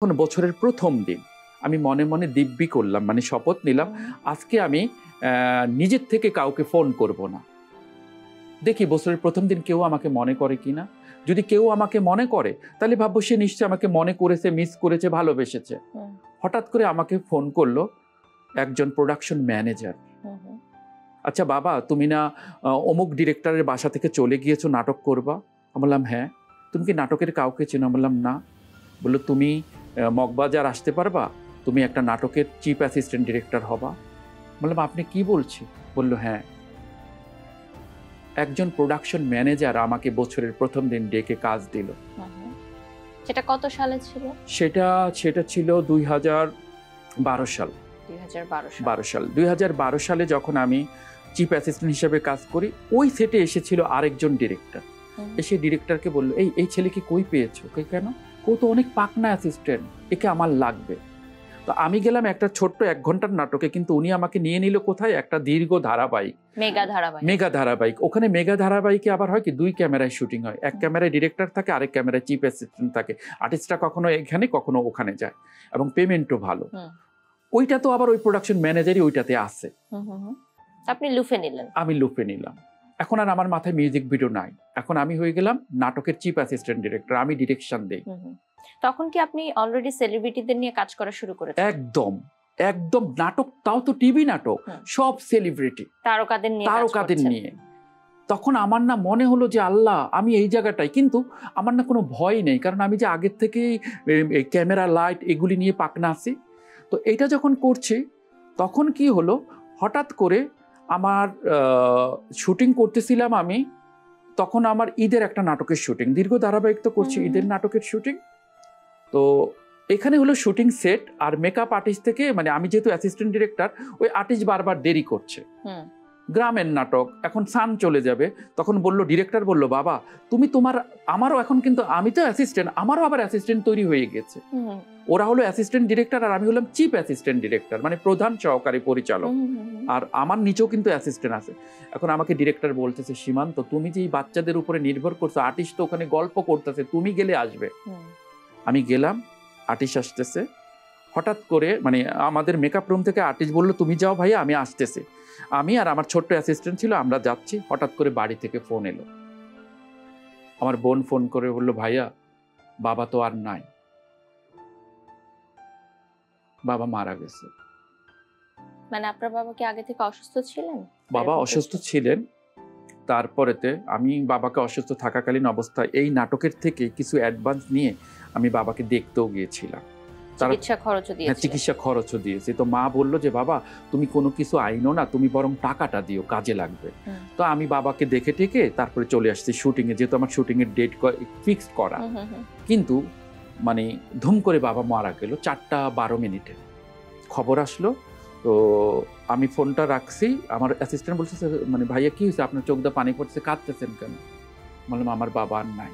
এখন বছরের প্রথম দিন আমি মনে মনে দিব্যি করলাম, মানে শপথ নিলাম, আজকে আমি নিজের থেকে কাউকে ফোন করব না। দেখি বছরের প্রথম দিন কেউ আমাকে মনে করে কিনা। যদি কেউ আমাকে মনে করে তাহলে ভাববো সে নিশ্চয়ই আমাকে মনে করেছে, মিস করেছে, ভালোবেসেছে। হঠাৎ করে আমাকে ফোন করলো একজন প্রোডাকশন ম্যানেজার। আচ্ছা বাবা, তুমি না অমুক ডিরেক্টরের বাসা থেকে চলে গিয়েছো নাটক করবা? বললাম হ্যাঁ। তুমি কি নাটকের কাউকে চেনো? বললাম না। বললো তুমি মগবাজার আসতে পারবা? তুমি একটা নাটকের চিফ অ্যাসিস্ট্যান্ট ডিরেক্টর হবা। বললাম আপনি কি বলছি? বলল হ্যাঁ। একজন প্রোডাকশন ম্যানেজার আমাকে বছরের প্রথম দিন ডেকে কাজ দিল। সেটা কত সালে ছিল? সেটা ছিল 2012 সাল। 2012 সালে যখন আমি চিফ অ্যাসিস্ট্যান্ট হিসেবে কাজ করি, ওই সেটে এসেছিল আরেকজন ডিরেক্টর। এসে ডিরেক্টরকে বললো, এই ছেলেকে কই পেয়েছো? কেন? ও তো অনেক পাকনা অ্যাসিস্ট্যান্ট, একে আমার লাগবে। তো আমি গেলাম একটা ছোট্ট 1 ঘন্টার নাটকে, কিন্তু উনি আমাকে নিয়ে নিল কোথায়? একটা দীর্ঘ ধারাবাহিক, মেগা ধারাবাহিক। ওখানে মেগা ধারাবাহিকে আবার হয় কি 2 ক্যামেরায় শুটিং হয়। এক ক্যামেরায় ডিরেক্টর থাকে, আরেক ক্যামেরায় চিফ অ্যাসিস্ট্যান্ট থাকে। আর্টিস্টরা কখনো এখানে কখনো ওখানে যায়, এবং পেমেন্টও ভালো। ওইটা তো আবার ওই প্রোডাকশন ম্যানেজারই ওইটাতে আছে। আপনি লুফে নিলেন? আমি লুফে নিলাম। এখন আর আমার মাথায় মিউজিক ভিডিও নাই, এখন আমি হয়ে গেলাম নাটকের চিফ অ্যাসিস্ট্যান্ট ডিরেক্টর, আমি ডিরেকশন দেই। তখন কি আপনি অলরেডি সেলিব্রিটিদের নিয়ে কাজ করা শুরু করেছেন? একদম একদম। নাটক, তাও তো টিভি নাটক, সব সেলিব্রিটি, তারকাদের নিয়ে। তখন আমার না মনে হলো যে আল্লাহ, আমি এই জায়গাটায়, কিন্তু আমার না কোনো ভয় নেই, কারণ আমি যে আগের থেকেই ক্যামেরা, লাইট এগুলি নিয়ে পাকনা আছি। তো এটা যখন করছি, তখন কি হলো, হঠাৎ করে আমার শুটিং করতেছিলাম আমি, তখন আমার ঈদের একটা নাটকের শুটিং, দীর্ঘ ধারাবাহিক তো করছি, ঈদের নাটকের শুটিং। তো এখানে হলো শুটিং সেট, আর মেকআপ আর্টিস্ট থেকে, মানে আমি যেহেতু অ্যাসিস্ট্যান্ট ডিরেক্টর, ওই আর্টিস্ট বারবার দেরি করছে। গ্রামের নাটক, এখন সান চলে যাবে। তখন বলল ডিরেক্টর, বলল বাবা তুমি আমারও এখন, কিন্তু আমি তো অ্যাসিস্ট্যান্ট, আমারও আবার অ্যাসিস্ট্যান্ট তৈরি হয়ে গেছে। ওরা হলো অ্যাসিস্ট্যান্ট ডিরেক্টর, আর আমি হলাম চিফ অ্যাসিস্ট্যান্ট ডিরেক্টর, মানে প্রধান সহকারী পরিচালক। আর আমার নিচেও কিন্তু অ্যাসিস্ট্যান্ট আছে। এখন আমাকে ডিরেক্টর বলতেছে, সীমান্ত তুমি যে এই বাচ্চাদের উপরে নির্ভর করছো, আর্টিস্ট তো ওখানে গল্প করতেছে, তুমি গেলে আসবে। আমি গেলাম, আর্টিস্ট আসতেছে। হঠাৎ করে মানে আমাদের মেকআপ রুম থেকে আর্টিস্ট বললো, তুমি যাও ভাইয়া, আমি আসতেছি। আমি আর আমার ছোট্ট অ্যাসিস্ট্যান্ট ছিল, আমরা যাচ্ছি। হঠাৎ করে বাড়ি থেকে ফোন এলো, আমার বোন ফোন করে বললো, ভাইয়া বাবা তো আর নাই, বাবা মারা গেছে। মানে আপনার বাবা কি আগে থেকে অসুস্থ ছিলেন? বাবা অসুস্থ ছিলেন। তারপরেতে আমি বাবাকে অসুস্থ থাকাকালীন অবস্থায় এই নাটকের থেকে কিছু অ্যাডভান্স নিয়ে আমি বাবাকে দেখতেও গিয়েছিলাম। চিকিৎসা খরচও দিয়েছি। তো মা বললো যে বাবা তুমি কোনো কিছু আইনো না, তুমি বরং টাকাটা দিও, কাজে লাগবে। তো আমি বাবাকে দেখে টেকে তারপরে চলে আসছি শুটিংয়ে, যেহেতু আমার শুটিংয়ের ডেট ফিক্সড করা। কিন্তু মানে ধুম করে বাবা মারা গেল 4:12 খবর আসলো। তো আমি ফোনটা রাখছি, আমার অ্যাসিস্ট্যান্ট বলছে, মানে ভাইয়া কি হয়েছে, আপনার চোখ দিয়ে পানি পড়ছে, কাঁদতেছেন কেন? বললাম আমার বাবা আর নাই।